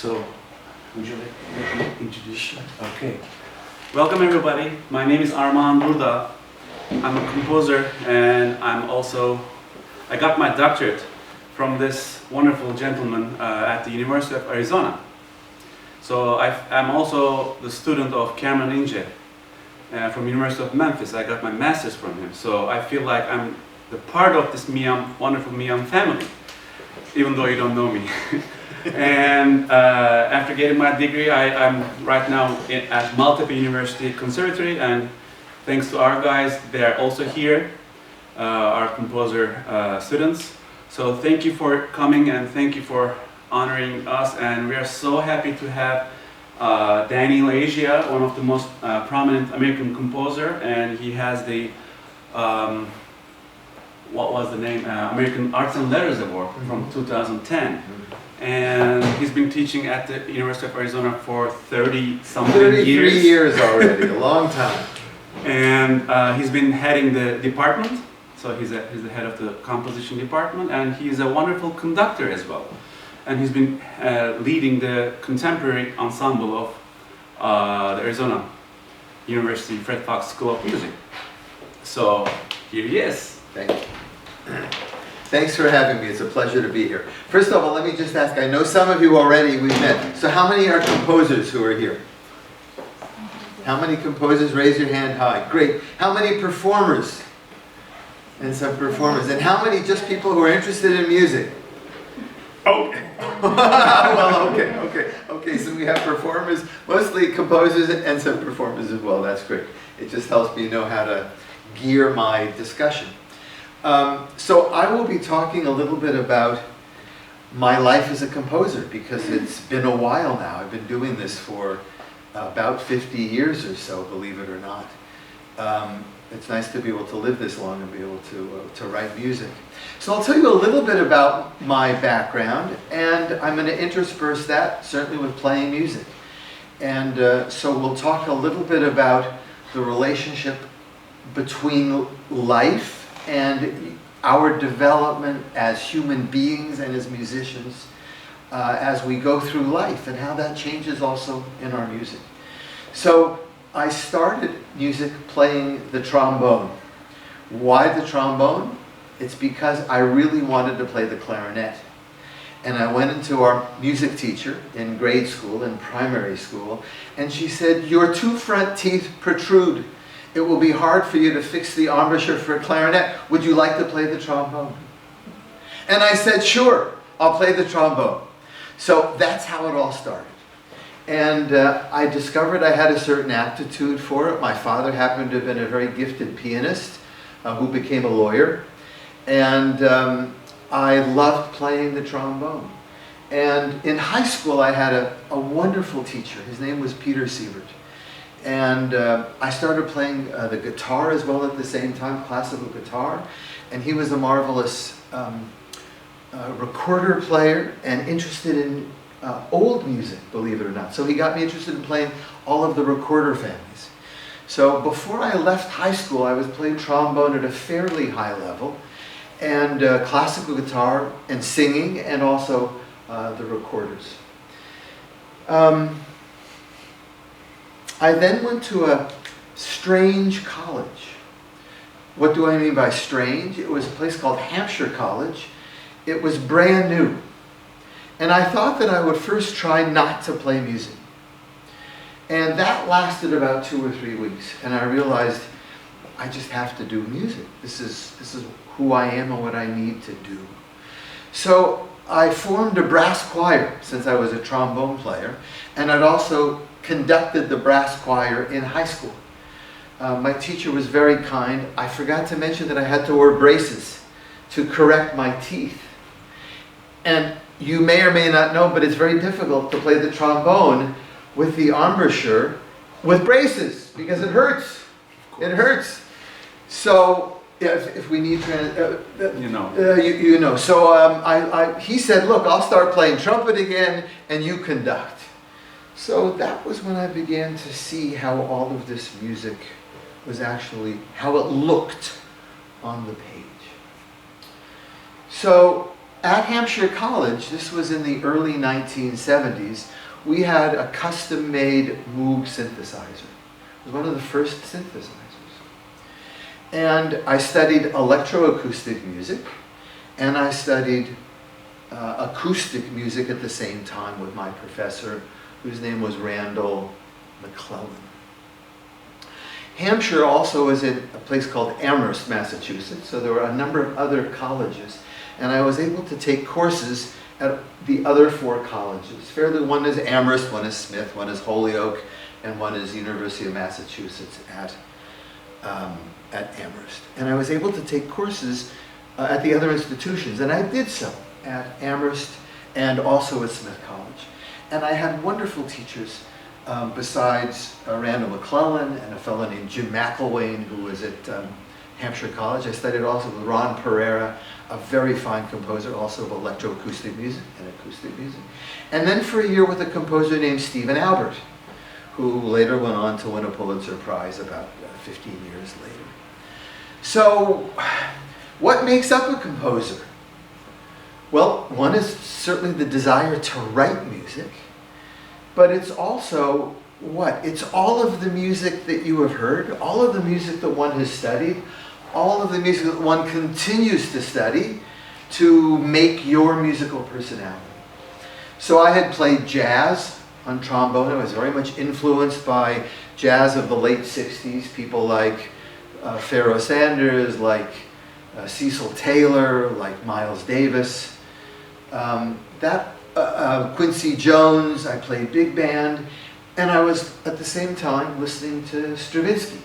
So, would you like me to introduce you? Okay. Welcome everybody. My name is Armağan Burda. I'm a composer and I got my doctorate from this wonderful gentleman at the University of Arizona. So I'm also the student of Cameron Ince from University of Memphis. I got my master's from him. So I feel like I'm the part of this MIAM, wonderful MIAM family, even though you don't know me. And after getting my degree, I'm right now at Maltepe University Conservatory, and thanks to our guys, they are also here, our composer students. So thank you for coming and thank you for honoring us, and we are so happy to have Daniel Asia, one of the most prominent American composer, and he has the what was the name? American Arts and Letters Award from 2010. And he's been teaching at the University of Arizona for 30-something years. 33 years already, a long time. And he's been heading the department, so he's the head of the composition department, and he's a wonderful conductor as well. And he's been leading the contemporary ensemble of the Arizona University Fred Fox School of Music. So here he is. Thank you. Thanks for having me. It's a pleasure to be here. First of all, let me just ask, I know some of you already we've met. So how many are composers who are here? How many composers? Raise your hand high. Great. How many performers? And some performers. And how many just people who are interested in music? Oh. Well, okay. So we have performers, mostly composers and some performers as well. That's great. It just helps me know how to gear my discussion. So I will be talking a little bit about my life as a composer, because it's been a while now. I've been doing this for about 50 years or so, believe it or not. It's nice to be able to live this long and be able to write music. So I'll tell you a little bit about my background, and I'm going to intersperse that certainly with playing music. And so we'll talk a little bit about the relationship between life and our development as human beings and as musicians as we go through life, and how that changes also in our music. So I started music playing the trombone. Why the trombone? It's because I really wanted to play the clarinet. And I went into our music teacher in grade school, in primary school, and she said, "Your two front teeth protrude. It will be hard for you to fix the embouchure for a clarinet. Would you like to play the trombone?" And I said, "Sure, I'll play the trombone." So that's how it all started. And I discovered I had a certain aptitude for it. My father happened to have been a very gifted pianist who became a lawyer. And I loved playing the trombone. And in high school I had a wonderful teacher. His name was Peter Siebert. And I started playing the guitar as well at the same time, classical guitar. And he was a marvelous recorder player and interested in old music, believe it or not. So he got me interested in playing all of the recorder families. So before I left high school, I was playing trombone at a fairly high level, and classical guitar and singing, and also the recorders. I then went to a strange college. What do I mean by strange? It was a place called Hampshire College. It was brand new. And I thought that I would first try not to play music. And that lasted about 2 or 3 weeks. And I realized I just have to do music. This is who I am and what I need to do. So I formed a brass choir since I was a trombone player. And I'd also conducted the brass choir in high school. My teacher was very kind. I forgot to mention that I had to wear braces to correct my teeth. And you may or may not know, but it's very difficult to play the trombone with the embouchure with braces, because it hurts. It hurts. So if we need you know. You know. So he said, "Look, I'll start playing trumpet again, and you conduct." So that was when I began to see how all of this music was actually, how it looked on the page. So At Hampshire College, this was in the early 1970s, we had a custom-made Moog synthesizer. It was one of the first synthesizers. And I studied electroacoustic music, and I studied acoustic music at the same time with my professor, whose name was Randall McClellan. Hampshire also was in a place called Amherst, Massachusetts, so there were a number of other colleges, and I was able to take courses at the other 4 colleges. One is Amherst, one is Smith, one is Holyoke, and one is University of Massachusetts at Amherst. And I was able to take courses at the other institutions, and I did so at Amherst and also at Smith College. And I had wonderful teachers besides Randall McClellan and a fellow named Jim McElwain, who was at Hampshire College. I studied also with Ron Pereira, a very fine composer, also of electroacoustic music and acoustic music. And then for a year with a composer named Stephen Albert, who later went on to win a Pulitzer Prize about 15 years later. So, what makes up a composer? Well, one is certainly the desire to write music, but it's also what? It's all of the music that you have heard, all of the music that one has studied, all of the music that one continues to study to make your musical personality. So I had played jazz on trombone. I was very much influenced by jazz of the late 60s, people like Pharoah Sanders, like Cecil Taylor, like Miles Davis. Quincy Jones, I played big band, and I was at the same time listening to Stravinsky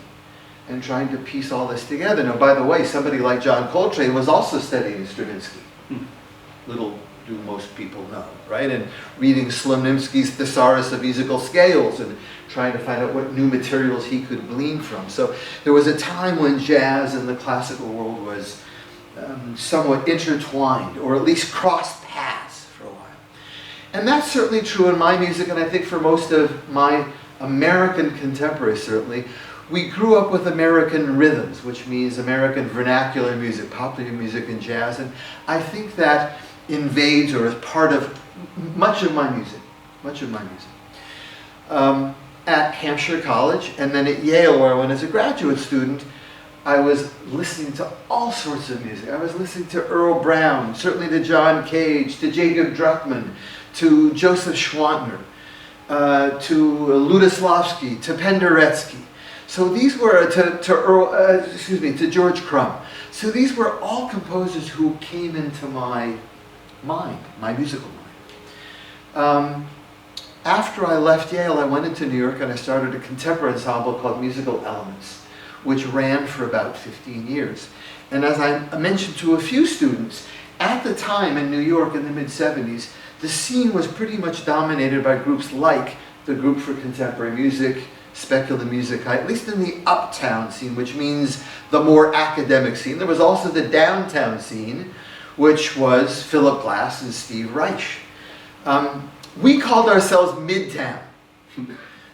and trying to piece all this together. Now, by the way, somebody like John Coltrane was also studying Stravinsky. Little do most people know, right? And reading Slonimsky's Thesaurus of Musical Scales and trying to find out what new materials he could glean from. So there was a time when jazz and the classical world was somewhat intertwined, or at least crossed paths for a while. And that's certainly true in my music, and I think for most of my American contemporaries certainly. We grew up with American rhythms, which means American vernacular music, popular music, and jazz, and I think that invades or is part of much of my music, at Hampshire College, and then at Yale, where I went as a graduate student, I was listening to all sorts of music. I was listening to Earl Brown, certainly to John Cage, to Jacob Druckmann, to Joseph Schwantner, to Lutoslawski, to Penderecki. So these were to George Crumb. So these were all composers who came into my mind, my musical mind. After I left Yale, I went into New York and I started a contemporary ensemble called Musical Elements, which ran for about 15 years. And as I mentioned to a few students, at the time in New York in the mid-70s, the scene was pretty much dominated by groups like the Group for Contemporary Music, Speculative Music, at least in the uptown scene, which means the more academic scene. There was also the downtown scene, which was Philip Glass and Steve Reich. We called ourselves Midtown,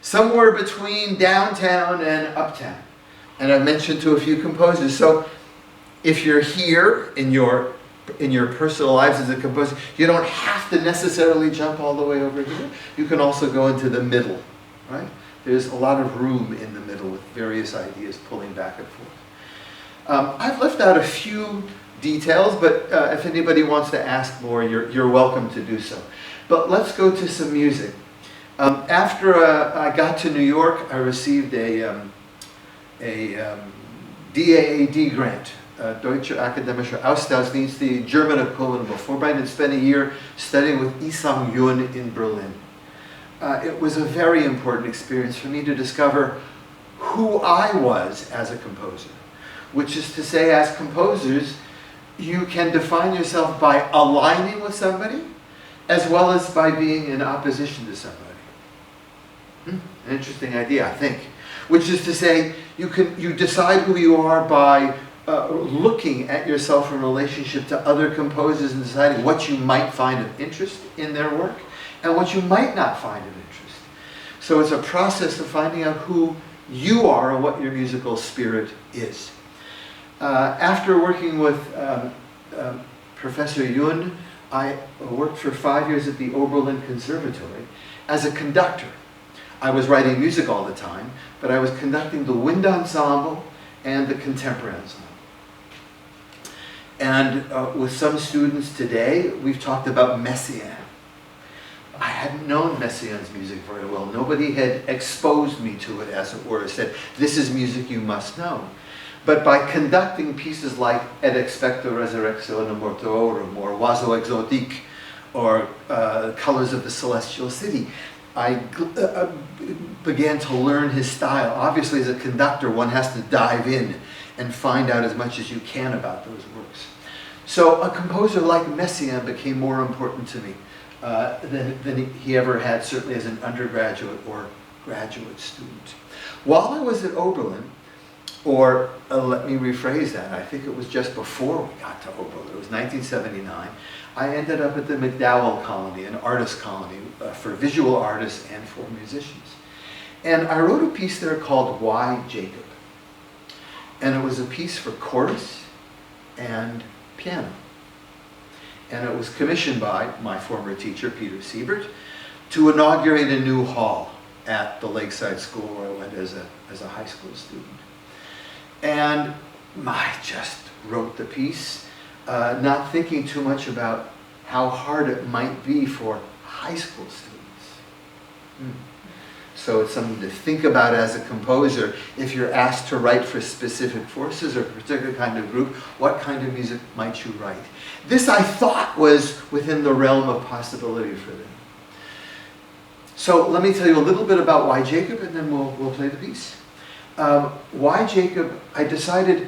somewhere between downtown and uptown. And I mentioned to a few composers. So if you're here in your personal lives as a composer, you don't have to necessarily jump all the way over here. You can also go into the middle, right? There's a lot of room in the middle with various ideas pulling back and forth. I've left out a few details, but if anybody wants to ask more, you're welcome to do so. But let's go to some music. After I got to New York, I received a DAAD grant, Deutsche Akademische Austauschdienst, the German equivalent of a Fulbright, and spent a year studying with Isam Yun in Berlin. It was a very important experience for me to discover who I was as a composer, which is to say, as composers, you can define yourself by aligning with somebody as well as by being in opposition to somebody. An interesting idea, I think. Which is to say, you decide who you are by looking at yourself in relationship to other composers and deciding what you might find of interest in their work and what you might not find of interest. So it's a process of finding out who you are and what your musical spirit is. After working with Professor Yun, I worked for 5 years at the Oberlin Conservatory as a conductor. I was writing music all the time, but I was conducting the wind ensemble and the contemporary ensemble. And with some students today, we've talked about Messiaen. I hadn't known Messiaen's music very well. Nobody had exposed me to it, as it were, said, this is music you must know. But by conducting pieces like Et Expecto Resurrectionem Mortuorum, or Oiseau Exotique, or Colors of the Celestial City, I began to learn his style. Obviously, as a conductor, one has to dive in and find out as much as you can about those works. So a composer like Messiaen became more important to me than he ever had, certainly as an undergraduate or graduate student. While I was at Oberlin, or let me rephrase that, I think it was just before we got to Oberlin, it was 1979, I ended up at the MacDowell Colony, an artist colony for visual artists and for musicians. And I wrote a piece there called Why Jacob? And it was a piece for chorus and piano. And it was commissioned by my former teacher, Peter Siebert, to inaugurate a new hall at the Lakeside School where I went as a high school student. And I just wrote the piece, not thinking too much about how hard it might be for high school students. So it's something to think about as a composer. If you're asked to write for specific forces or a particular kind of group, what kind of music might you write? This, I thought, was within the realm of possibility for them. So let me tell you a little bit about Why Jacob, and then we'll play the piece. Why Jacob, I decided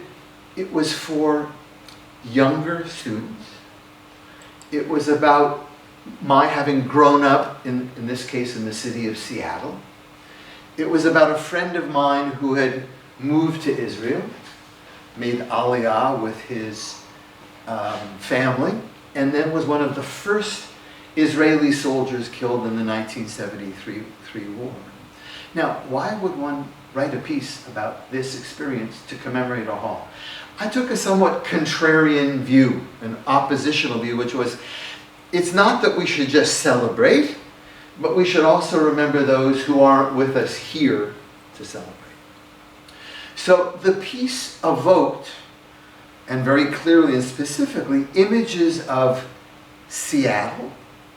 it was for younger students. It was about my having grown up, in this case, in the city of Seattle. It was about a friend of mine who had moved to Israel, made Aliyah with his family, and then was one of the first Israeli soldiers killed in the 1973 war. Now, why would one write a piece about this experience to commemorate a hall? I took a somewhat contrarian view, an oppositional view, which was, it's not that we should just celebrate, but we should also remember those who aren't with us here to celebrate. So the piece evoked, and very clearly and specifically, images of Seattle.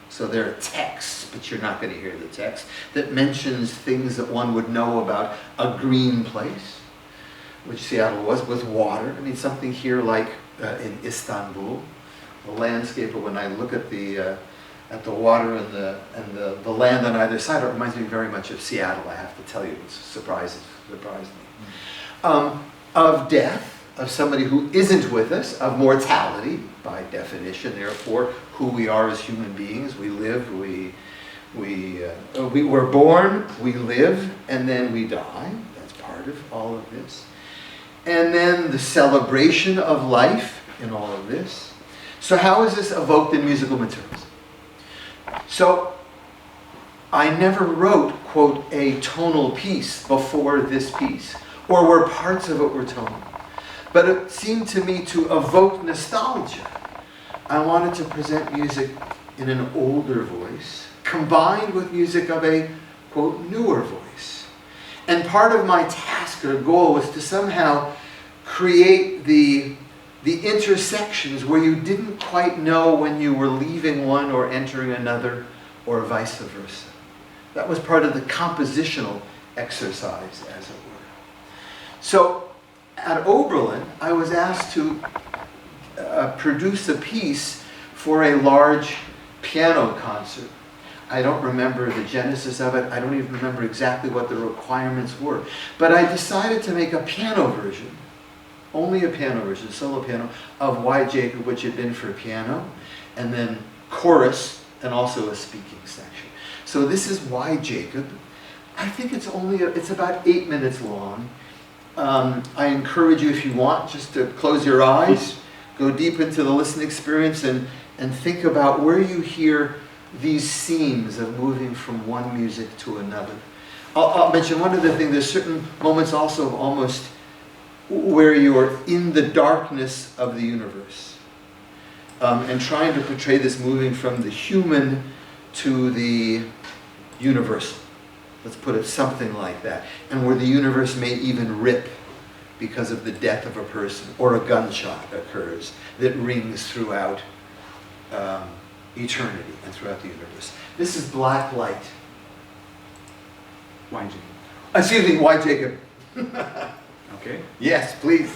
So there are texts, but you're not going to hear the text, that mentions things that one would know about a green place, which Seattle was, with water. I mean, something here like in Istanbul, the landscape, but when I look at the water and the land on either side, it reminds me very much of Seattle, I have to tell you. It surprised me. Of death, of somebody who isn't with us, of mortality, by definition, therefore, who we are as human beings. We live, we were born, we live, and then we die. That's part of all of this. And then the celebration of life in all of this. So how is this evoked in musical materials? So I never wrote, quote, a tonal piece before this piece, or where parts of it were tonal. But it seemed to me to evoke nostalgia. I wanted to present music in an older voice, combined with music of a, quote, newer voice. And part of my task or goal was to somehow create the intersections where you didn't quite know when you were leaving one or entering another, or vice versa. That was part of the compositional exercise, as it were. So at Oberlin, I was asked to produce a piece for a large piano concert. I don't remember the genesis of it. I don't even remember exactly what the requirements were. But I decided to make a piano version, only a piano version, solo piano, of Why Jacob, which had been for piano, and then chorus, and also a speaking section. So this is Why Jacob. I think it's it's about 8 minutes long. I encourage you, if you want, just to close your eyes, go deep into the listening experience, and think about where you hear these themes of moving from one music to another. I'll mention one other thing. There's certain moments also of almost where you are in the darkness of the universe. and trying to portray this moving from the human to the universal. Let's put it something like that. And where the universe may even rip because of the death of a person, or a gunshot occurs that rings throughout eternity and throughout the universe. This is black light. Why, Jacob? Excuse me, why Jacob? Okay. Yes, please.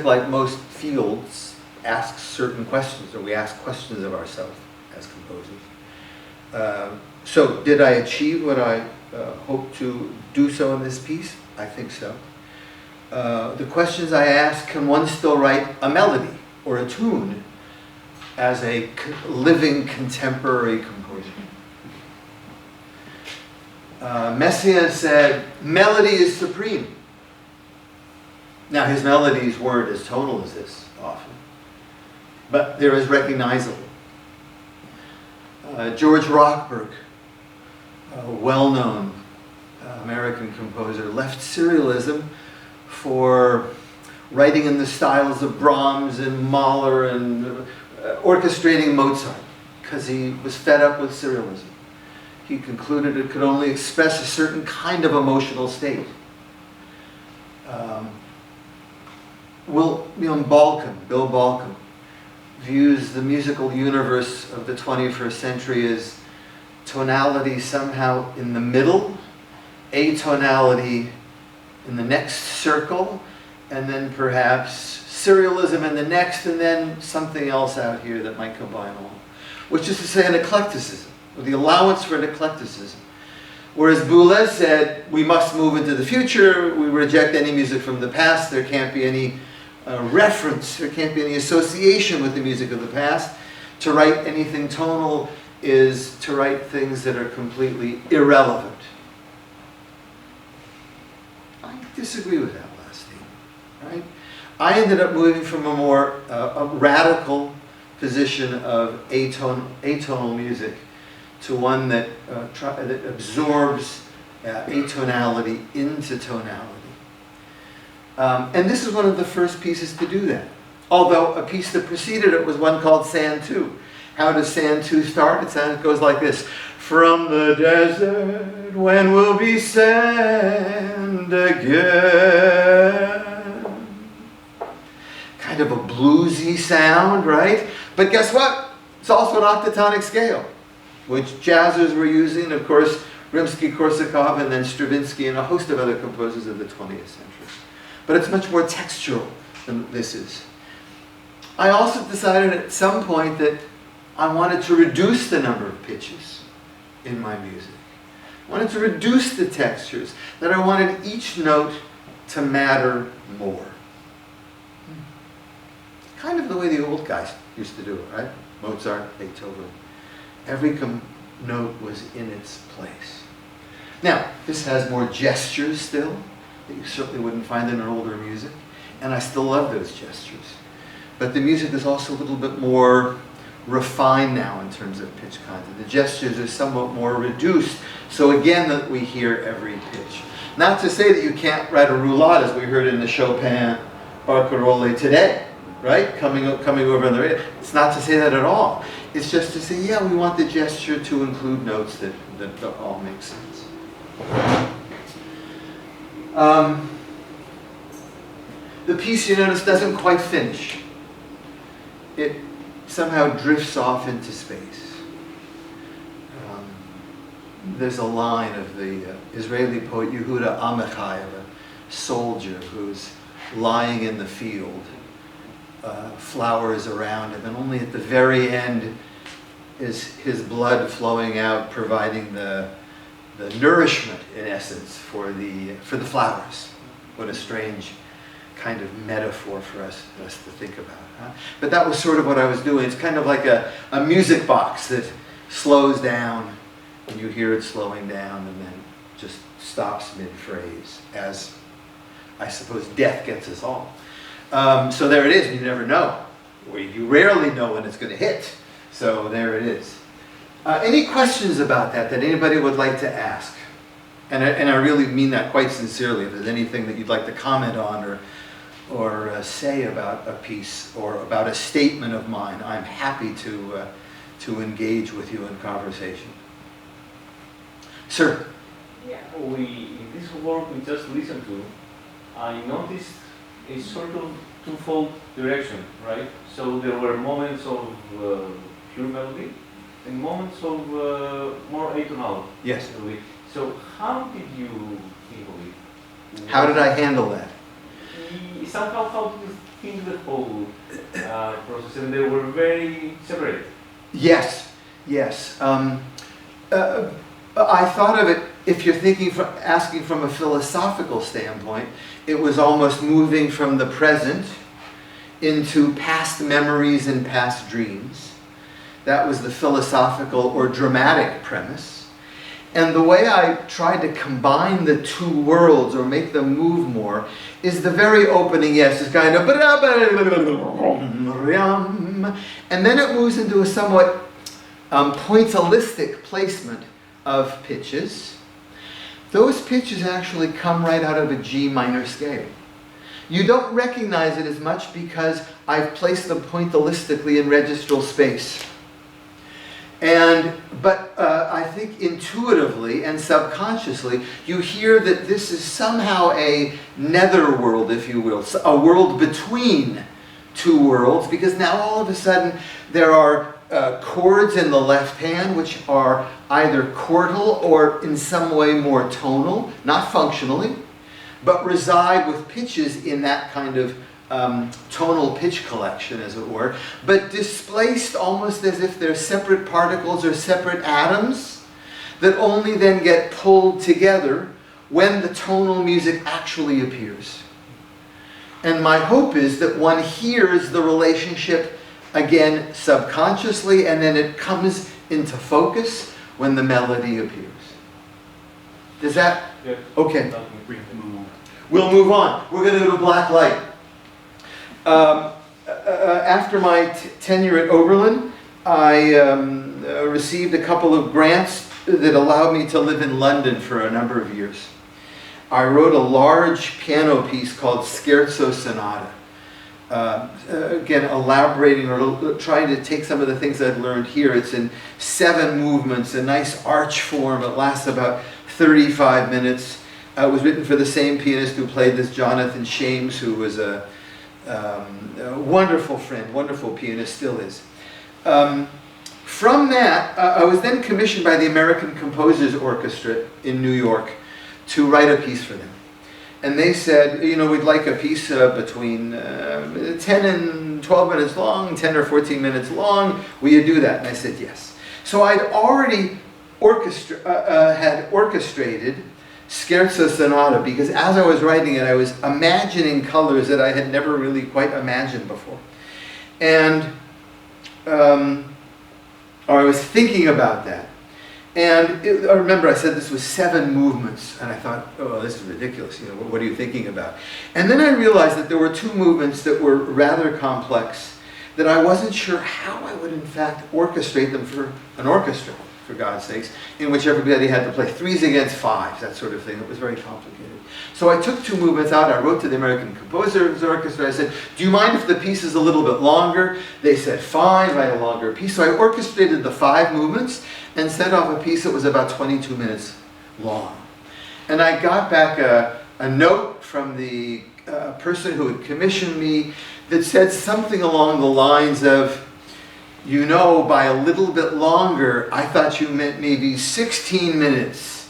music, like most fields, asks certain questions, or we ask questions of ourselves as composers. So did I achieve what I hoped to do so in this piece? I think so. The questions I ask, can one still write a melody or a tune as a living contemporary composer? Messiaen said, melody is supreme. Now his melodies weren't as tonal as this often, but they're as recognizable. George Rochberg, a well-known American composer, left serialism for writing in the styles of Brahms and Mahler and orchestrating Mozart, because he was fed up with serialism. He concluded it could only express a certain kind of emotional state. Bill Balcom, views the musical universe of the 21st century as tonality somehow in the middle, atonality in the next circle, and then perhaps serialism in the next, and then something else out here that might combine all. Which is to say an eclecticism, or the allowance for an eclecticism. Whereas Boulez said, we must move into the future, we reject any music from the past, there can't be any reference, there can't be any association with the music of the past. To write anything tonal is to write things that are completely irrelevant. I disagree with that last statement, right? I ended up moving from a more a radical position of atonal music to one that, that absorbs atonality into tonality. And this is one of the first pieces to do that. Although a piece that preceded it was one called Sand 2. How does Sand 2 start? It goes like this. From the desert, when we'll be sand again. Kind of a bluesy sound, right? But guess what? It's also an octatonic scale, which jazzers were using, of course, Rimsky-Korsakov and then Stravinsky and a host of other composers of the 20th century. But it's much more textural than this is. I also decided at some point that I wanted to reduce the number of pitches in my music. I wanted to reduce the textures, that I wanted each note to matter more. Kind of the way the old guys used to do it, right? Mozart, Beethoven. Every note was in its place. Now, this has more gestures still, that you certainly wouldn't find in an older music, and I still love those gestures. But the music is also a little bit more refined now in terms of pitch content. The gestures are somewhat more reduced, so again that we hear every pitch. Not to say that you can't write a roulade as we heard in the Chopin barcarolle today, right? Coming over on the radio. It's not to say that at all. It's just to say, yeah, we want the gesture to include notes that all make sense. The piece, you notice, doesn't quite finish. It somehow drifts off into space. There's a line of the Israeli poet Yehuda Amichai, of a soldier who's lying in the field, flowers around him, and only at the very end is his blood flowing out, providing the nourishment, in essence, for the flowers. What a strange kind of metaphor for us to think about. Huh? But that was sort of what I was doing. It's kind of like a music box that slows down, and you hear it slowing down, and then just stops mid-phrase, as I suppose death gets us all. So there it is, and you never know. Or you rarely know when it's going to hit. So there it is. Any questions about that anybody would like to ask? And I really mean that quite sincerely. If there's anything that you'd like to comment on or say about a piece or about a statement of mine, I'm happy to engage with you in conversation. Sir? Yeah, in this work we just listened to, I noticed a sort of twofold direction, right? So there were moments of pure melody and moments of more atonal. Yes. Melody. So how did you think of it? How did I handle that? somehow, how do you think the whole process? And they were very separate. Yes, yes. I thought of it, if you're asking from a philosophical standpoint, it was almost moving from the present into past memories and past dreams. That was the philosophical or dramatic premise. And the way I tried to combine the two worlds or make them move more is the very opening, yes, it's kind of, and then it moves into a somewhat pointillistic placement of pitches. Those pitches actually come right out of a G minor scale. You don't recognize it as much because I've placed them pointillistically in registral space. But I think intuitively and subconsciously, you hear that this is somehow a netherworld, if you will, a world between two worlds, because now all of a sudden there are chords in the left hand which are either chordal or in some way more tonal, not functionally, but reside with pitches in that kind of tonal pitch collection, as it were, but displaced almost as if they're separate particles or separate atoms that only then get pulled together when the tonal music actually appears. And my hope is that one hears the relationship again subconsciously, and then it comes into focus when the melody appears. Does that? Yeah. Okay. We'll move on. We're going to go to black light. After my tenure at Oberlin, I received a couple of grants that allowed me to live in London for a number of years. I wrote a large piano piece called Scherzo Sonata. Again, elaborating or trying to take some of the things I've learned here. It's in 7 movements, a nice arch form. It lasts about 35 minutes. It was written for the same pianist who played this, Jonathan Shames, who was a wonderful friend, wonderful pianist, still is. From that, I was then commissioned by the American Composers Orchestra in New York to write a piece for them. And they said, you know, we'd like a piece between 10 and 12 minutes long, 10 or 14 minutes long. Will you do that? And I said, yes. So I'd already orchestrated Scherzo Sonata, because as I was writing it, I was imagining colors that I had never really quite imagined before. And or I was thinking about that. And I remember I said this was 7 movements, and I thought, oh, this is ridiculous, you know, what are you thinking about? And then I realized that there were 2 movements that were rather complex, that I wasn't sure how I would in fact orchestrate them for an orchestra, for God's sakes, in which everybody had to play 3s against 5s, that sort of thing. It was very complicated. So I took 2 movements out, I wrote to the American Composers Orchestra, I said, do you mind if the piece is a little bit longer? They said, fine, write a longer piece. So I orchestrated the 5 movements and set off a piece that was about 22 minutes long. And I got back a note from the person who had commissioned me that said something along the lines of, you know, by a little bit longer, I thought you meant maybe 16 minutes.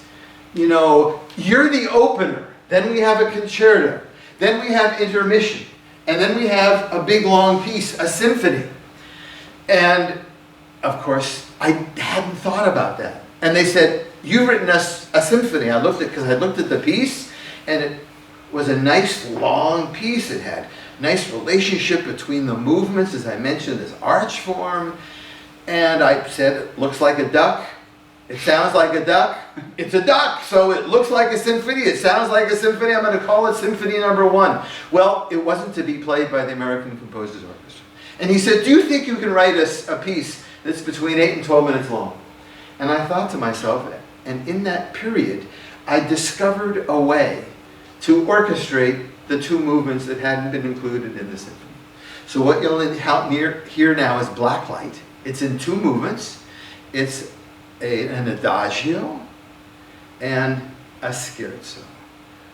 You know, you're the opener. Then we have a concerto. Then we have intermission. And then we have a big long piece, a symphony. And, of course, I hadn't thought about that. And they said, you've written us a symphony. I looked at the piece, and it was a nice long piece. It had nice relationship between the movements, as I mentioned, this arch form. And I said, it looks like a duck. It sounds like a duck. It's a duck, so it looks like a symphony. It sounds like a symphony. I'm going to call it Symphony Number 1. Well, it wasn't to be played by the American Composers Orchestra. And he said, do you think you can write a piece that's between 8 and 12 minutes long? And I thought to myself, and in that period, I discovered a way to orchestrate the 2 movements that hadn't been included in the symphony. So what you'll hear now is black light. It's in 2 movements. It's an adagio and a scherzo.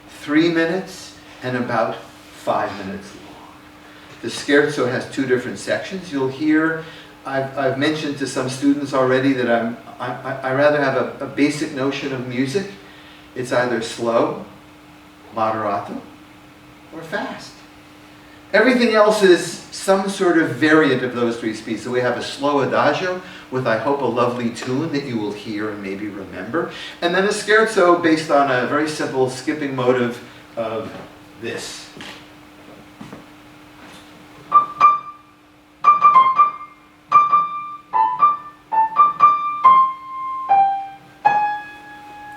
3 minutes and about 5 minutes long. The scherzo has 2 different sections. You'll hear, I've mentioned to some students already that I rather have a basic notion of music. It's either slow, moderato, or fast. Everything else is some sort of variant of those three speeds. So we have a slow adagio with, I hope, a lovely tune that you will hear and maybe remember. And then a scherzo based on a very simple skipping motive of this.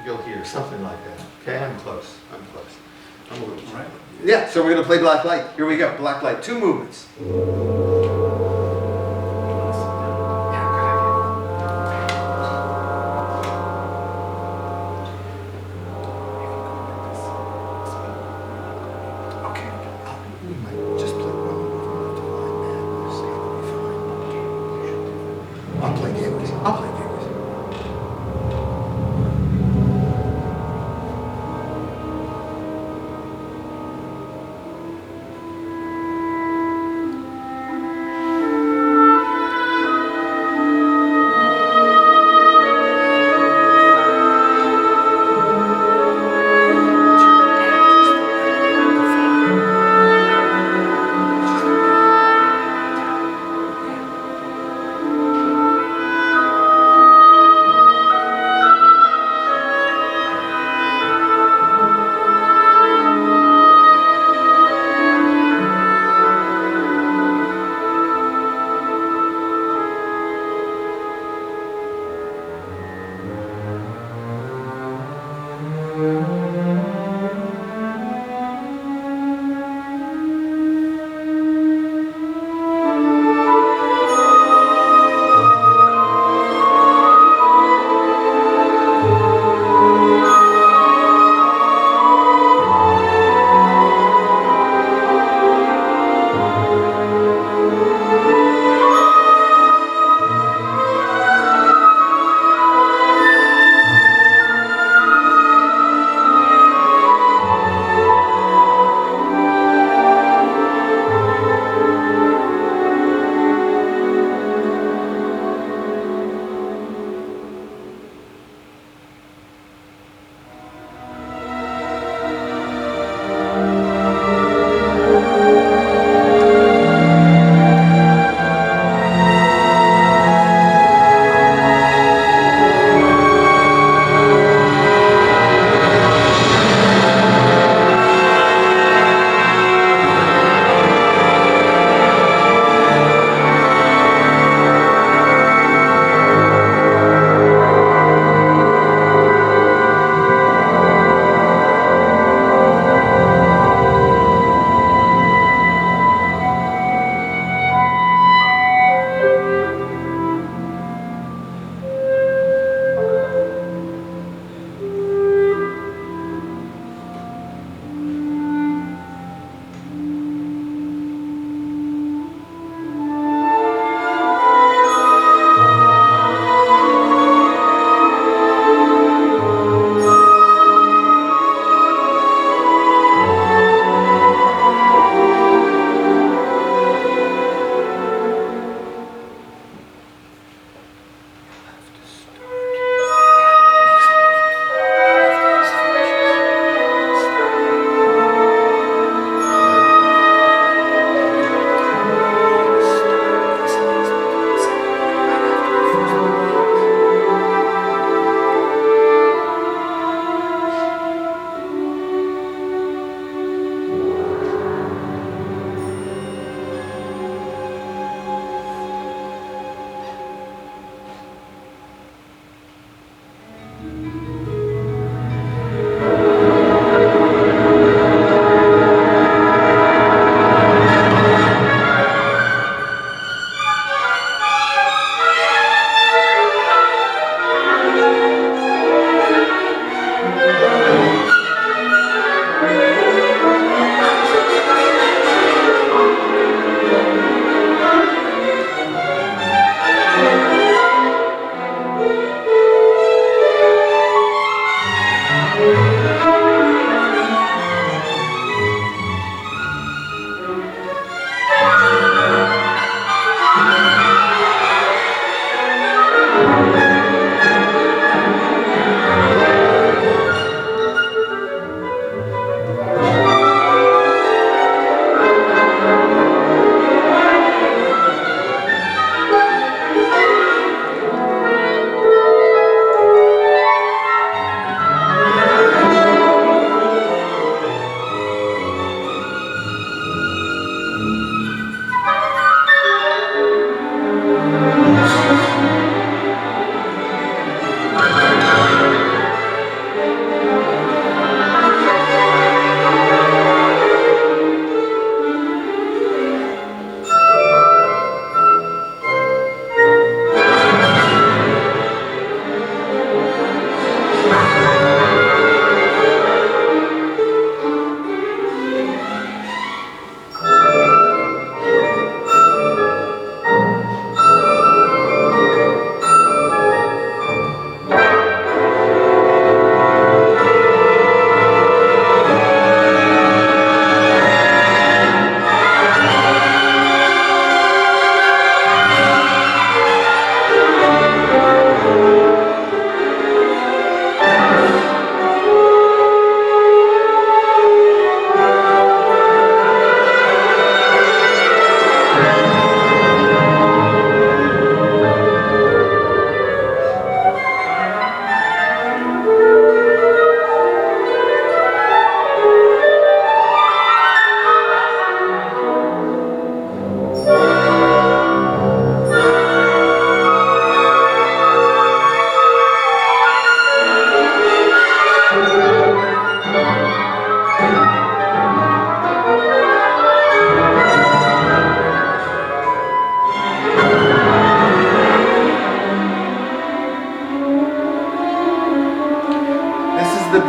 You'll hear something like that. Okay, I'm close. I'm close. I'm a little Right. Yeah, so we're going to play Black Light. Here we go. Black Light. 2 movements. Okay. We might just play one movement to find madness. It'll be fine. I'll play games. I'll play games.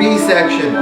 B section.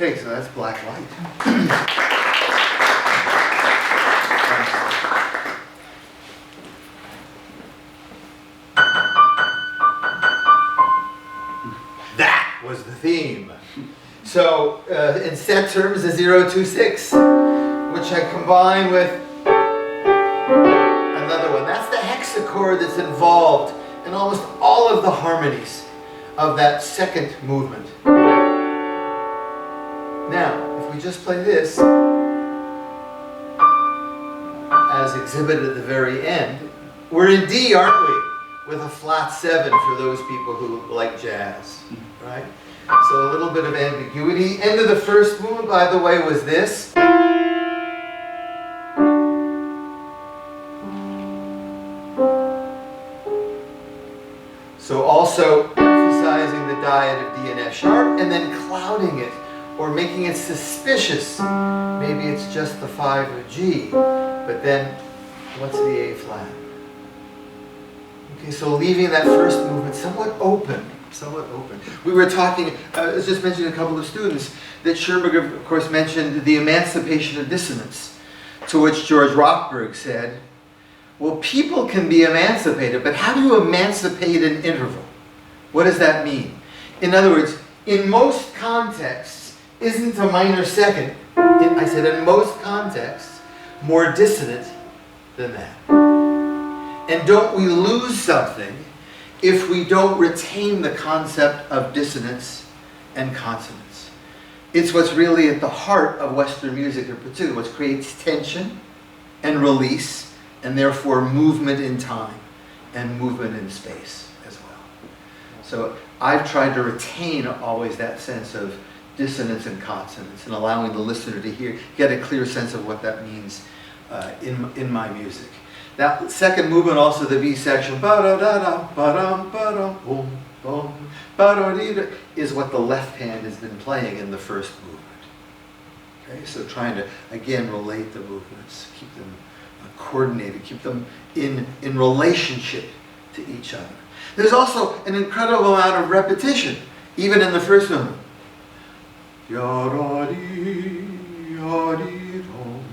Okay, so that's black light. That was the theme. So in set terms, the 026, which I combine with another one. That's the hexachord that's involved in almost all of the harmonies of that second movement. Now, if we just play this, as exhibited at the very end, we're in D, aren't we? With a flat 7 for those people who like jazz, right? So a little bit of ambiguity. End of the first movement, by the way, was this. So also emphasizing the dyad of D and F sharp, and then clouding it, or making it suspicious. Maybe it's just the 5 of G, but then what's the A flat? Okay, so leaving that first movement somewhat open. We were talking, I was just mentioning a couple of students, that Scherberg, of course, mentioned the emancipation of dissonance, to which George Rothberg said, well, people can be emancipated, but how do you emancipate an interval? What does that mean? In other words, in most contexts, isn't a minor second, I said in most contexts, more dissonant than that? And don't we lose something if we don't retain the concept of dissonance and consonance? It's what's really at the heart of Western music in particular, what creates tension and release, and therefore movement in time and movement in space as well. So I've tried to retain always that sense of dissonance and consonance and allowing the listener to get a clear sense of what that means in my music. That second movement, also the B section, ba-da-da-da, ba-dum, ba-dum, boom, boom, ba-da-dee-da, is what the left hand has been playing in the first movement. Okay, so trying to, again, relate the movements, keep them coordinated, keep them in relationship to each other. There's also an incredible amount of repetition, even in the first movement. Ya-da-dee, ya-dee-dum,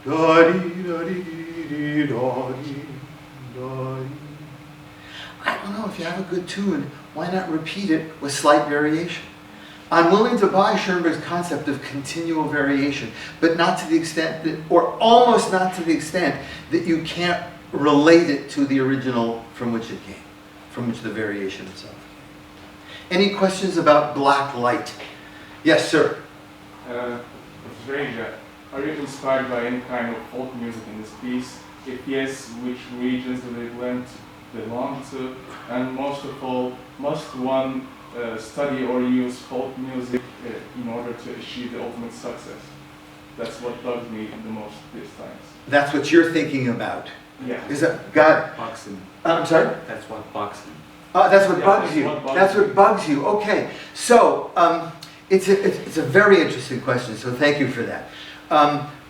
da-dee-da-dee, da-dee, da-dee. I don't know, if you have a good tune, why not repeat it with slight variation? I'm willing to buy Schoenberg's concept of continual variation, but not to the extent that, or almost not to the extent that you can't relate it to the original from which it came, from which the variation itself came. Any questions about black light? Yes, sir. Professor Asia, are you inspired by any kind of folk music in this piece? If yes, which regions do they belong to? And most of all, must one study or use folk music in order to achieve the ultimate success? That's what bugs me the most these times. That's what you're thinking about. Yeah. Is that, got it. Boxing. I'm sorry? That's what boxing. That's what Yeah, bugs that's you. what bugs That's me. what bugs you. Okay. So it's a very interesting question. So thank you for that.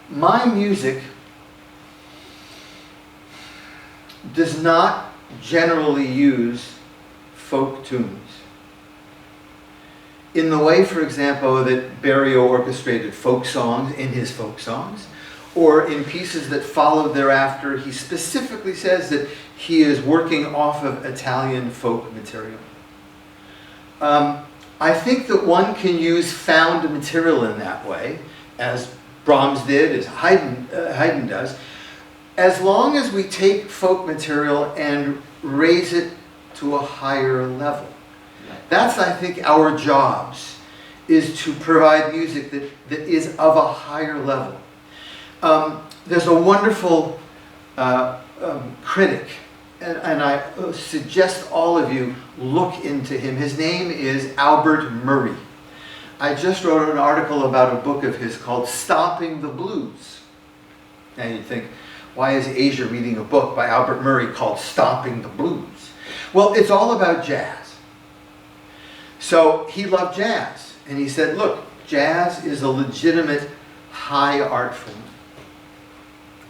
My music does not generally use folk tunes. In the way, for example, that Berio orchestrated folk songs in his folk songs, or in pieces that followed thereafter, he specifically says that he is working off of Italian folk material. I think that one can use found material in that way, as Brahms did, as Haydn does, as long as we take folk material and raise it to a higher level. That's, I think, our jobs, is to provide music that is of a higher level. There's a wonderful critic, and I suggest all of you look into him. His name is Albert Murray. I just wrote an article about a book of his called Stomping the Blues. And you think, why is Asia reading a book by Albert Murray called Stomping the Blues? Well, it's all about jazz. So he loved jazz, and he said, look, jazz is a legitimate high art form.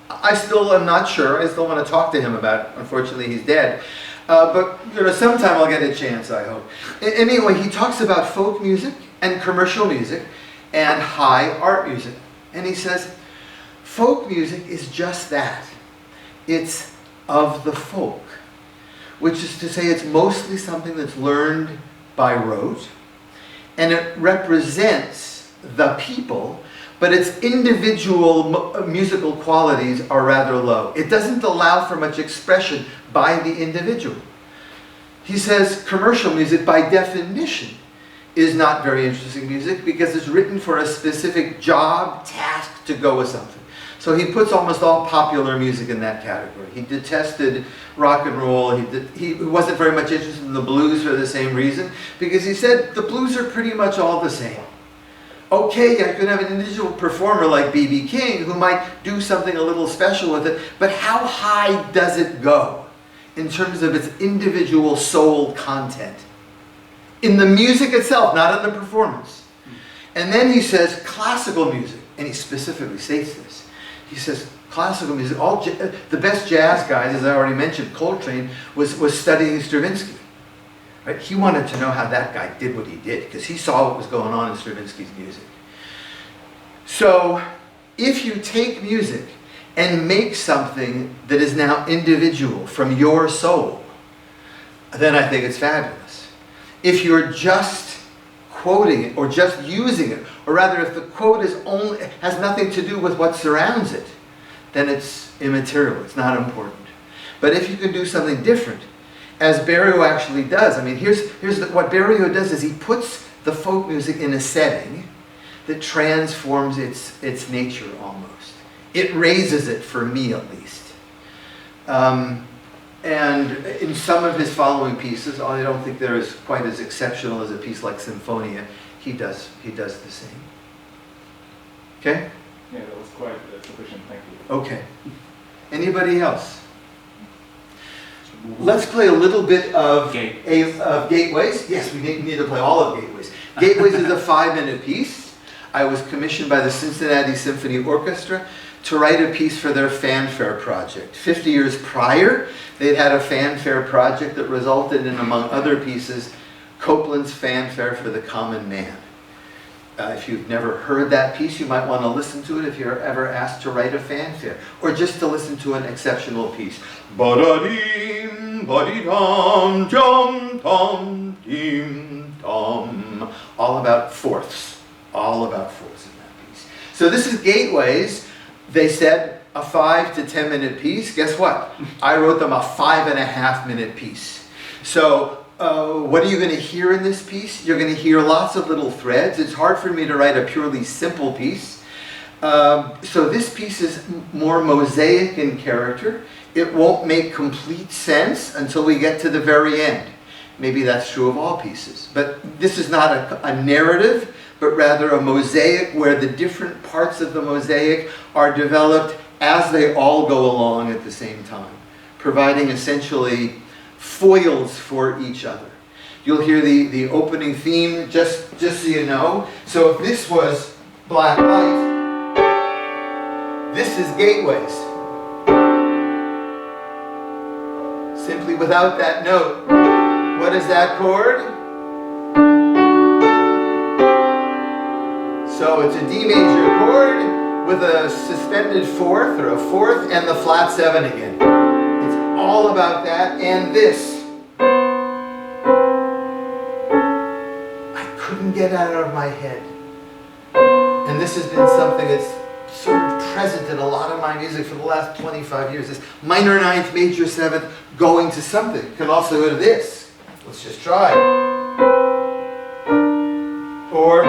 I still am not sure. I still want to talk to him about it. Unfortunately, he's dead. But sometime I'll get a chance, I hope. Anyway, he talks about folk music and commercial music and high art music. And he says, folk music is just that. It's of the folk, which is to say it's mostly something that's learned by rote, and it represents the people, but its individual musical qualities are rather low. It doesn't allow for much expression by the individual. He says commercial music, by definition, is not very interesting music because it's written for a specific job, task to go with something. So he puts almost all popular music in that category. He detested rock and roll. He wasn't very much interested in the blues for the same reason, because he said the blues are pretty much all the same. Okay, I could have an individual performer like B.B. King who might do something a little special with it, but how high does it go in terms of its individual soul content? In the music itself, not in the performance. And then he says classical music, and he specifically states this. He says classical music, the best jazz guys, as I already mentioned, Coltrane, was studying Stravinsky. Right? He wanted to know how that guy did what he did, because he saw what was going on in Stravinsky's music. So if you take music and make something that is now individual from your soul, then I think it's fabulous. If you're just quoting it or just using it, or rather if the quote has nothing to do with what surrounds it, then it's immaterial, it's not important. But if you can do something different, as Berio actually does, I mean, what Berio does is he puts the folk music in a setting that transforms its nature almost. It raises it, for me at least. And in some of his following pieces, I don't think they're quite as exceptional as a piece like Sinfonia, he does the same. Okay? Yeah, that was quite sufficient, thank you. Okay. Anybody else? Let's play a little bit of Gateways. Yes, we need to play all of Gateways. Gateways is a 5-minute piece. I was commissioned by the Cincinnati Symphony Orchestra to write a piece for their fanfare project. 50 years prior, they'd had a fanfare project that resulted in, among other pieces, Copland's Fanfare for the Common Man. If you've never heard that piece, you might want to listen to it if you're ever asked to write a fanfare, or just to listen to an exceptional piece. Ba-da-dim, ba-di-dum, jum, tom, dim, tom. All about fourths. All about fourths in that piece. So this is Gateways. They said a 5 to 10 minute piece. Guess what? I wrote them a 5.5 minute piece. So what are you going to hear in this piece? You're going to hear lots of little threads. It's hard for me to write a purely simple piece. So this piece is more mosaic in character. It won't make complete sense until we get to the very end. Maybe that's true of all pieces. But this is not a narrative, but rather a mosaic where the different parts of the mosaic are developed as they all go along at the same time, providing essentially foils for each other. You'll hear the opening theme, just so you know. So if this was Black Light, this is Gateways. Simply without that note. What is that chord? So it's a D major chord with a suspended fourth, or a fourth, and the flat 7 again. It's all about that, and this. I couldn't get out of my head. And this has been something that's sort of present in a lot of my music for the last 25 years. This minor 9th, major 7th, going to something. It can also go to this. Let's just try. Or,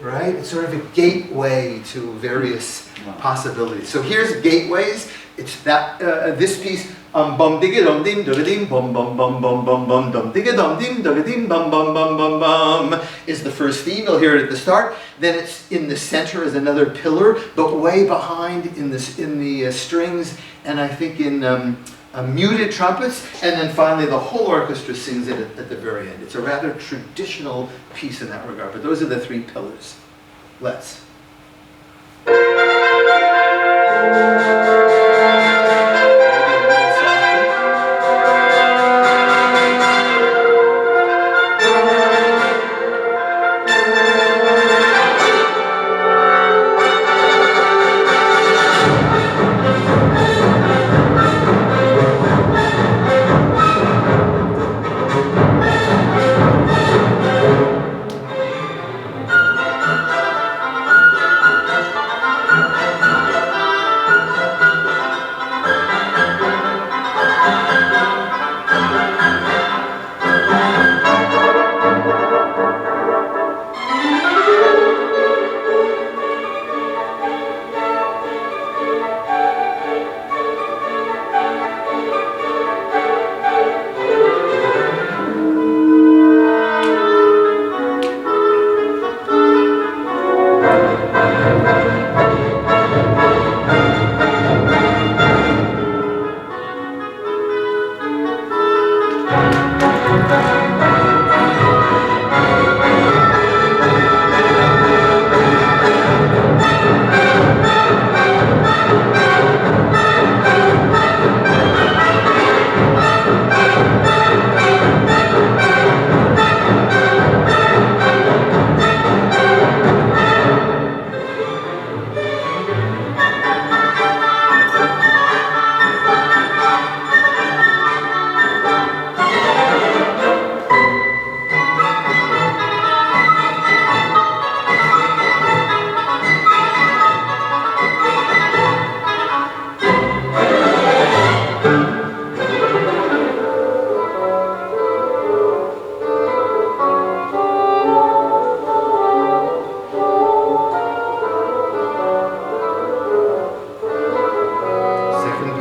right? It's sort of a gateway to various possibilities. So here's Gateways. It's that this piece. Bum digga dum dim dum dim bum bum bum bum bum bum dum digga dum dim dim bum bum bum bum bum is the first theme. You'll hear it at the start. Then it's in the center as another pillar, but way behind in the strings, and I think in muted trumpets, and then finally the whole orchestra sings it at the very end. It's a rather traditional piece in that regard, but those are the 3 pillars. Let's.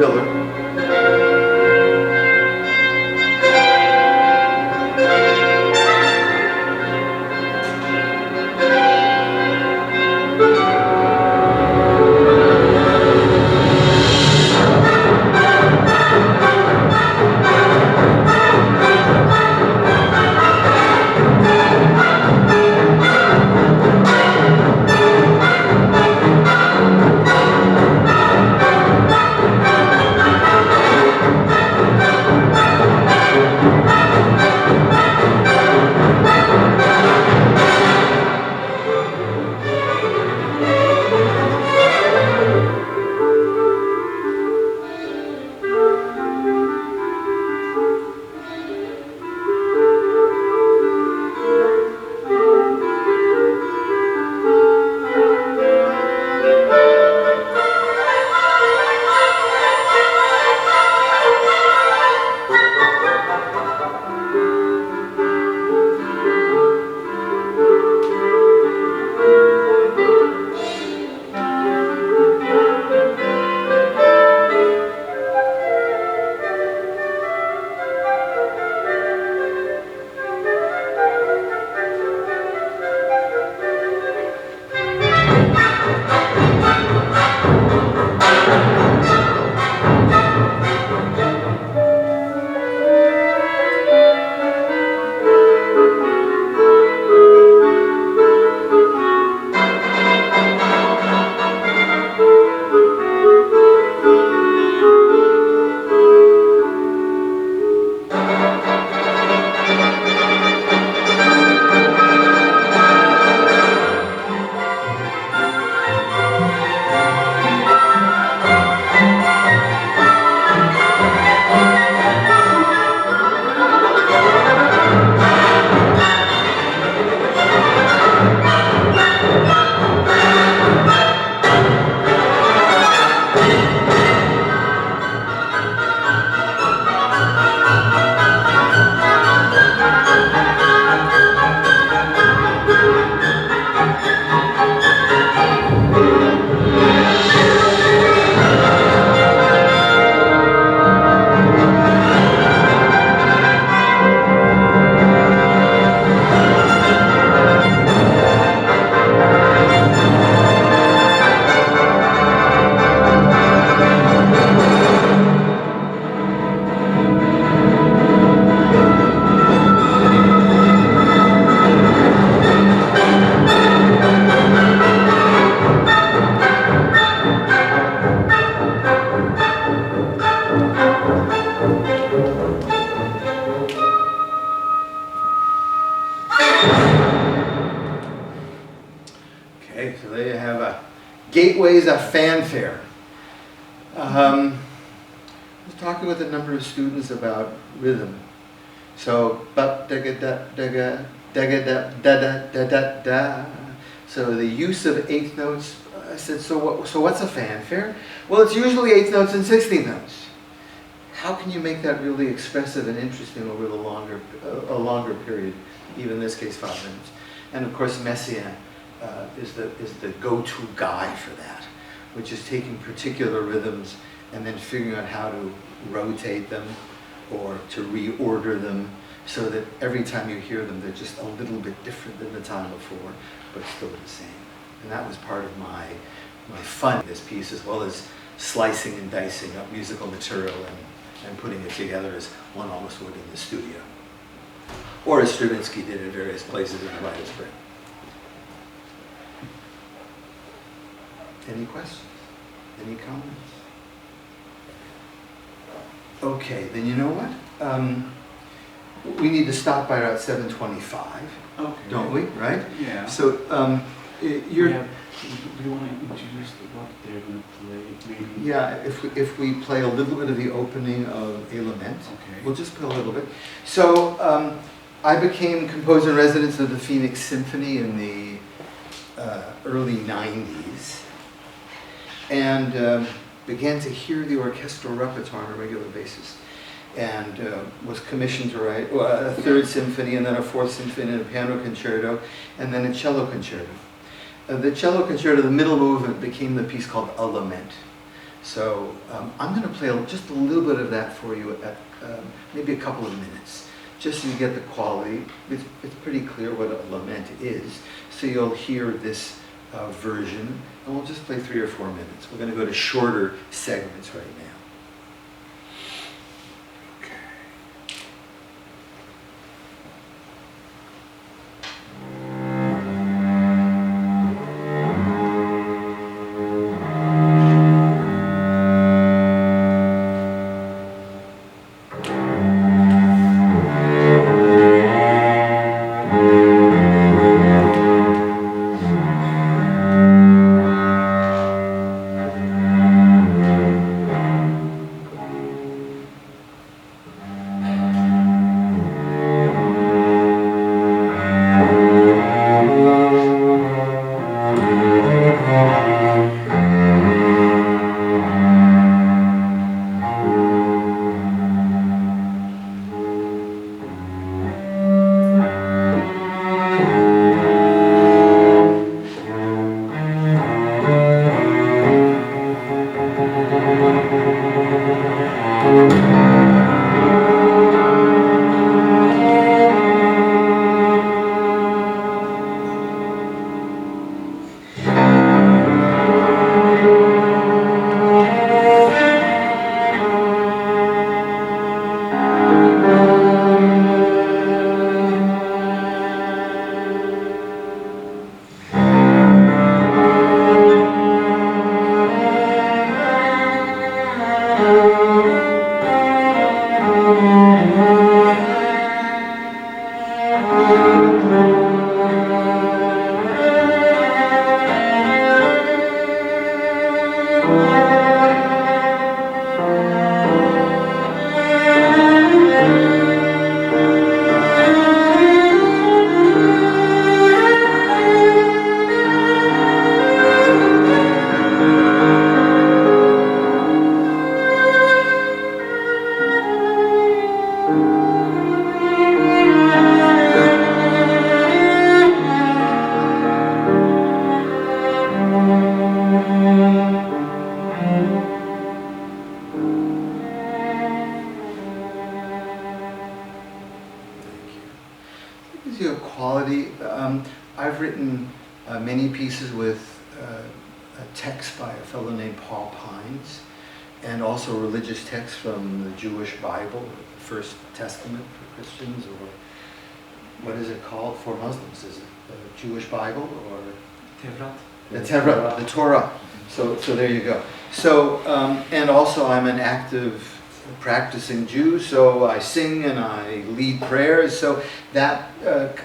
pillar. Okay, so there you have gateways of fanfare. I was talking with a number of students about rhythm. So, da da da da da da da da da da. So the use of eighth notes. I said, so what's a fanfare? Well, it's usually eighth notes and 16th notes. How can you make that really expressive and interesting over the a longer period? Even in this case, 5 minutes. And of course, Messiaen is the go-to guy for that, which is taking particular rhythms and then figuring out how to rotate them or to reorder them so that every time you hear them, they're just a little bit different than the time before, but still the same. And that was part of my fun in this piece, as well as slicing and dicing up musical material and putting it together as one almost would in the studio. Or as Stravinsky did at various places in Kaleidoscope. Any questions? Any comments? Okay, then you know what? We need to stop by about 7:25, Okay. don't we? Right? Yeah. So you're. Do you want to introduce what they're going to play? Maybe. Yeah, if we play a little bit of the opening of A Lament, Okay. we'll just play a little bit. So I became composer in residence of the Phoenix Symphony in the early 90s, and began to hear the orchestral repertoire on a regular basis, and was commissioned to write a third symphony, and then a fourth symphony, and a piano concerto, and then a cello concerto. The cello concerto, the middle movement, became the piece called A Lament. So I'm going to play just a little bit of that for you at maybe a couple of minutes, just so you get the quality. It's pretty clear what a lament is, so you'll hear this version, and we'll just play 3 or 4 minutes. We're going to go to shorter segments right now. Quality. I've written many pieces with a text by a fellow named Paul Pines, and also religious texts from the Jewish Bible, the First Testament for Christians, or what is it called for Muslims? Is it the Jewish Bible or Tevrat? The Tevrat, the Torah. So there you go. So and also I'm an active practicing Jew, so I sing and I lead prayers, so that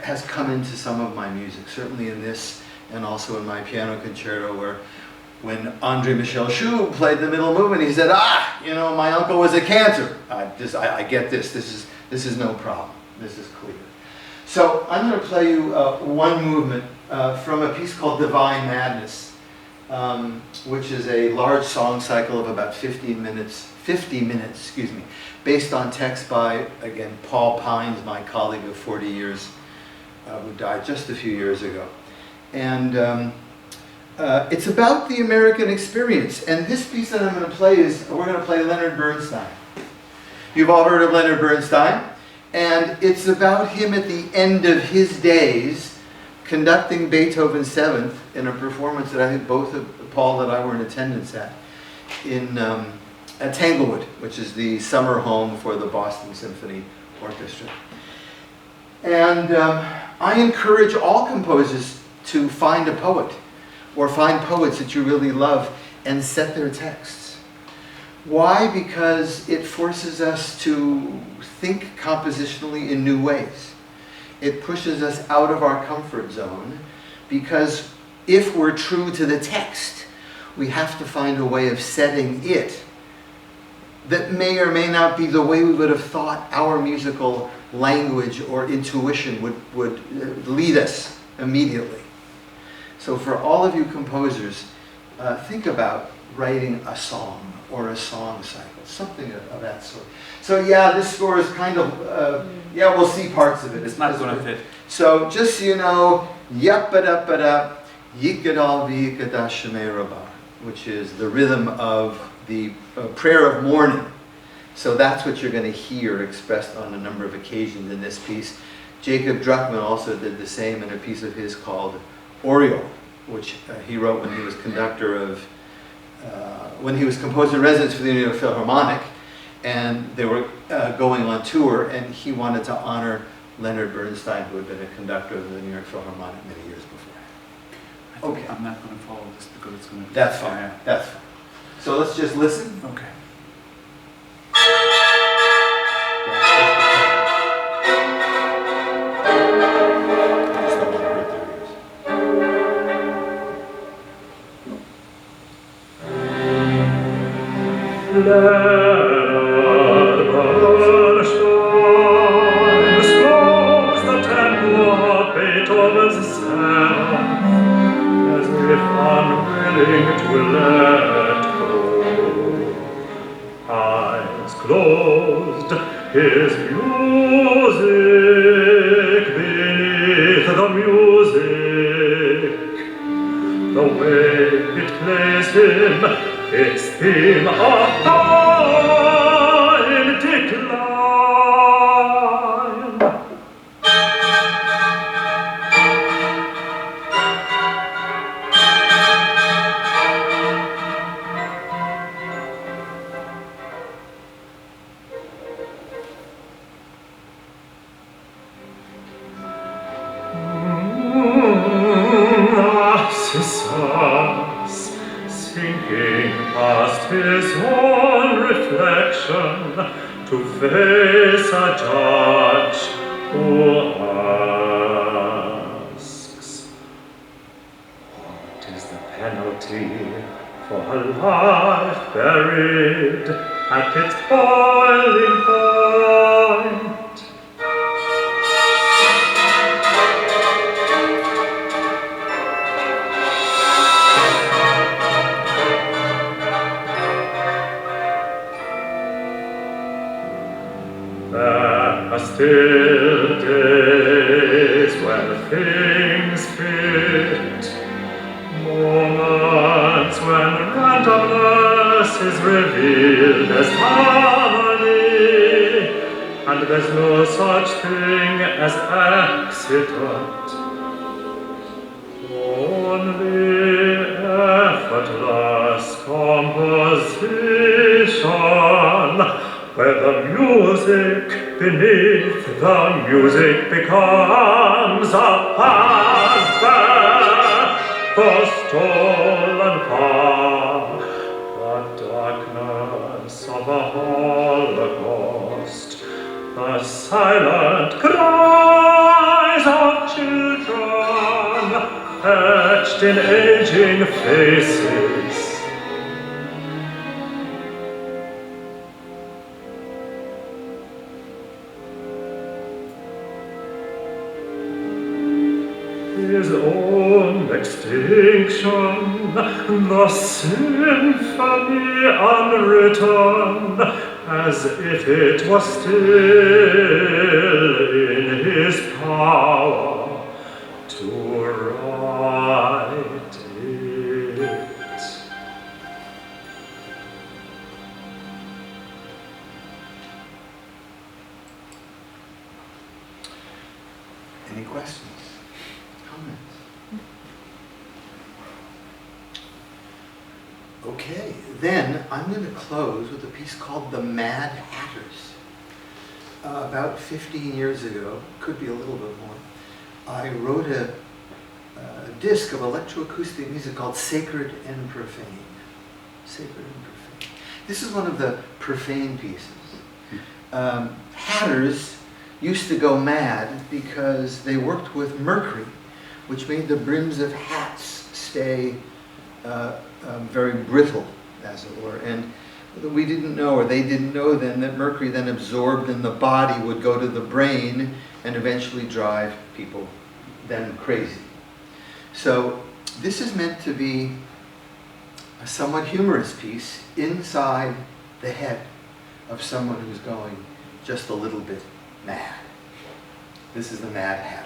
has come into some of my music, certainly in this and also in my piano concerto, where when Andre Michel Schub played the middle movement, he said, you know, my uncle was a cantor. I get this. This is no problem. This is clear. So I'm going to play you one movement from a piece called Divine Madness, which is a large song cycle of about 50 minutes, based on text by, again, Paul Pines, my colleague of 40 years, who died just a few years ago. And it's about the American experience. And this piece that I'm going to play we're going to play Leonard Bernstein. You've all heard of Leonard Bernstein. And it's about him at the end of his days conducting Beethoven's Seventh in a performance that I think both Paul and I were in attendance at Tanglewood, which is the summer home for the Boston Symphony Orchestra. And I encourage all composers to find a poet or find poets that you really love and set their texts. Why? Because it forces us to think compositionally in new ways. It pushes us out of our comfort zone, because if we're true to the text, we have to find a way of setting it that may or may not be the way we would have thought our musical language or intuition would lead us immediately. So for all of you composers, think about writing a song or a song cycle, something of that sort. So yeah, this score is kind of, yeah, we'll see parts of it. It's not going to fit. So just so you know, yap-ba-da-ba-da, yik-ga-dal-vi-yik-ga-da-shemei-rabah. which is the rhythm of the prayer of morning. So that's what you're going to hear expressed on a number of occasions in this piece. Jacob Druckmann also did the same in a piece of his called Oriole, which he wrote when he was conductor of, when he was composer in residence for the New York Philharmonic, and they were going on tour, and he wanted to honor Leonard Bernstein, who had been a conductor of the New York Philharmonic many years before. Okay. I'm not going to follow this because it's going to be... That's fine, that's fine. So let's just listen. Okay. Leonard Bernstein slows the tempo of Beethoven's sound, as if unwilling to let go. Eyes closed, his music beneath the music, the way it plays him, its theme of time decline. Narcissus, sinking past his own reflection to face a judge who asks, what is the penalty for a life buried at its boiling point? There are still days when things fit, moments when randomness is revealed as harmony, and there's no such thing as accident, only effortless composition, where the music beneath the music becomes a pathway for stolen far, the darkness of a holocaust, the silent cries of children etched in aging faces. His own extinction, the symphony unwritten, as if it was still in his power to write it. Any questions? Comments? Okay, then I'm going to close with a piece called The Mad Hatters. About 15 years ago, could be a little bit more, I wrote a disc of electroacoustic music called Sacred and Profane. Sacred and Profane. This is one of the profane pieces. Hatters used to go mad because they worked with mercury, which made the brims of hats stay very brittle, as it were. And we didn't know, or they didn't know then, that mercury then absorbed in the body would go to the brain and eventually drive people then crazy. So this is meant to be a somewhat humorous piece inside the head of someone who's going just a little bit mad. This is the Mad Hatters.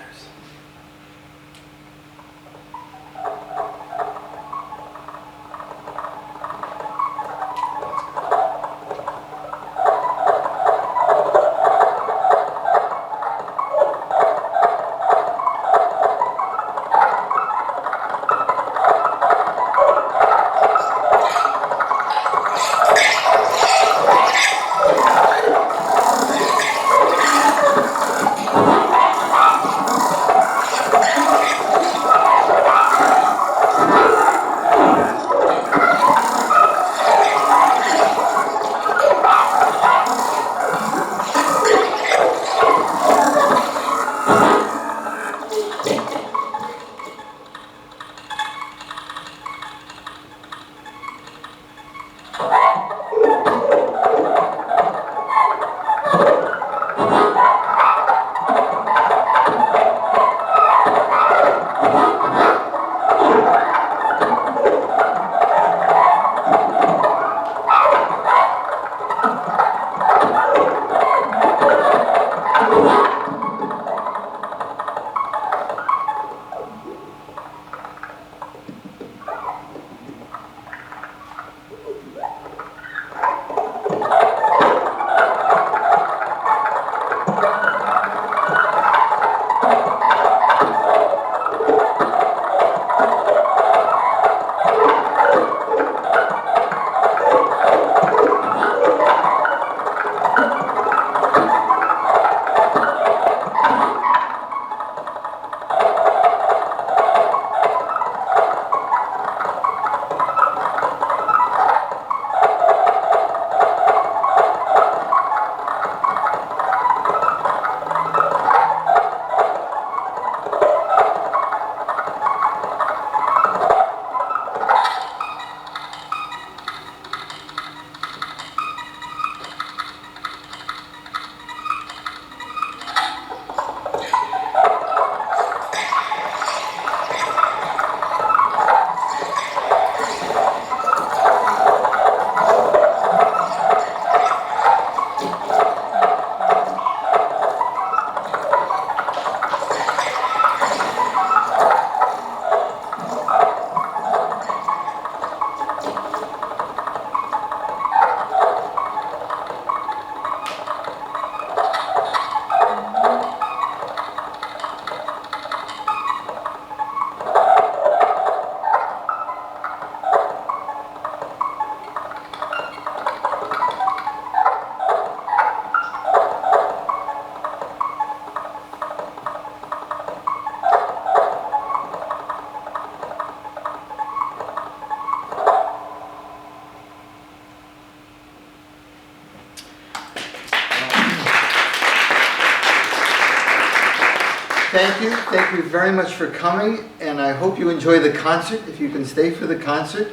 Thank you very much for coming, and I hope you enjoy the concert. If you can stay for the concert,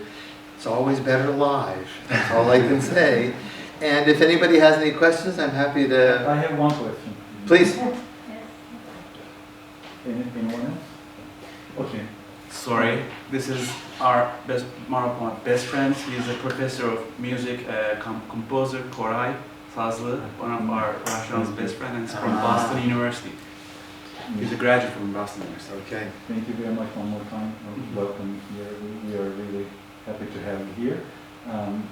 it's always better live. That's all I can say. And if anybody has any questions, I'm happy to... I have one question. Please. Anyone else? Okay. Sorry, this is our one of my best friends. He's a professor of music, composer, Koray Sazlı, one of our Russian's best friends, and he's from Boston University. He's a graduate from Boston University. Okay. Thank you very much one more time. Welcome here. We are really happy to have you here.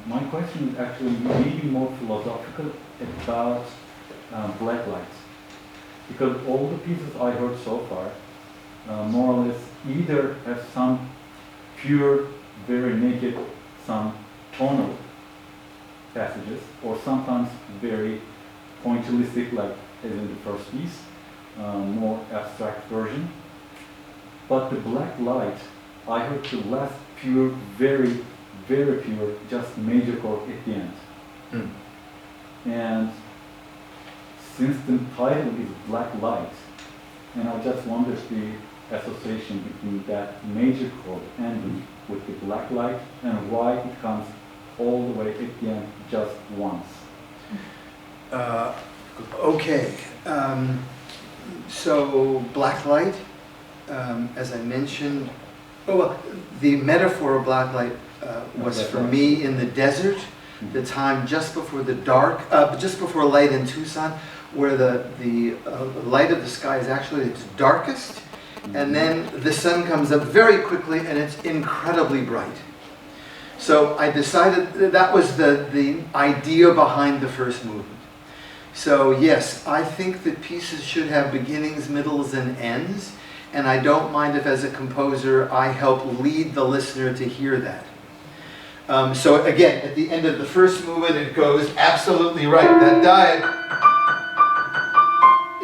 My question is actually maybe more philosophical about black lights. Because all the pieces I heard so far, more or less either have some pure, very naked, some tonal passages, or sometimes very pointillistic, like as in the first piece, more abstract version. But the black light, I heard the last pure, very, very pure, just major chord at the end. Mm. And since the title is Black Light, and I just wondered the association between that major chord ending with the black light and why it comes all the way at the end just once. Okay. So black light, as I mentioned, the metaphor of black light was for me in the desert, the time just before the dark, just before light in Tucson, where the light of the sky is actually its darkest, and then the sun comes up very quickly and it's incredibly bright. So I decided that was the idea behind the first movement. So yes, I think that pieces should have beginnings, middles, and ends, and I don't mind if as a composer I help lead the listener to hear that. So again, at the end of the first movement it goes absolutely right. That diet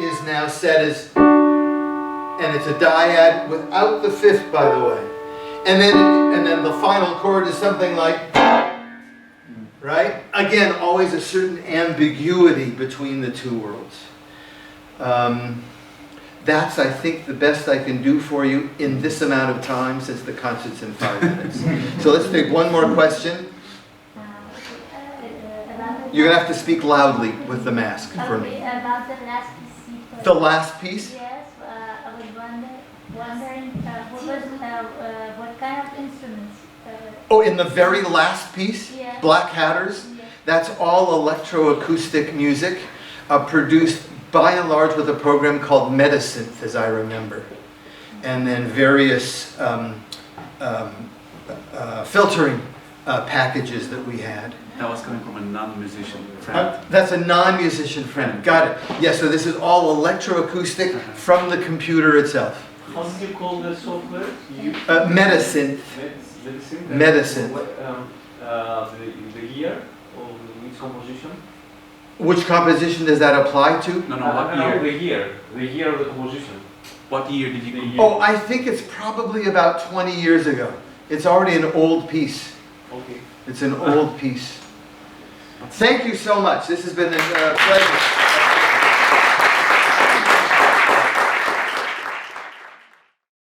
is now set as, and it's a dyad without the fifth, by the way. And then the final chord is something like, right? Again, always a certain ambiguity between the two worlds. That's, I think, the best I can do for you in this amount of time, since the concert's in 5 minutes. So let's take one more question. You're gonna have to speak loudly with the mask for me. Okay, about the last piece. The last piece? Yes, I was wondering what kind of instruments. Oh, in the very last piece? Yeah. Black Hatters? Yes. That's all electroacoustic music, produced by and large with a program called Medisynth, as I remember. And then various filtering packages that we had. That was coming from a non-musician friend. That's a non-musician friend. Got it. Yeah, so this is all electroacoustic from the computer itself. How did you call the software? Medisynth. Medicine? Medicine. The year of its composition? Which composition does that apply to? No, no, what year? The year of the composition. What year did you compose? Oh, I think it's probably about 20 years ago. It's already an old piece. Okay. It's an old piece. Thank you so much. This has been a pleasure.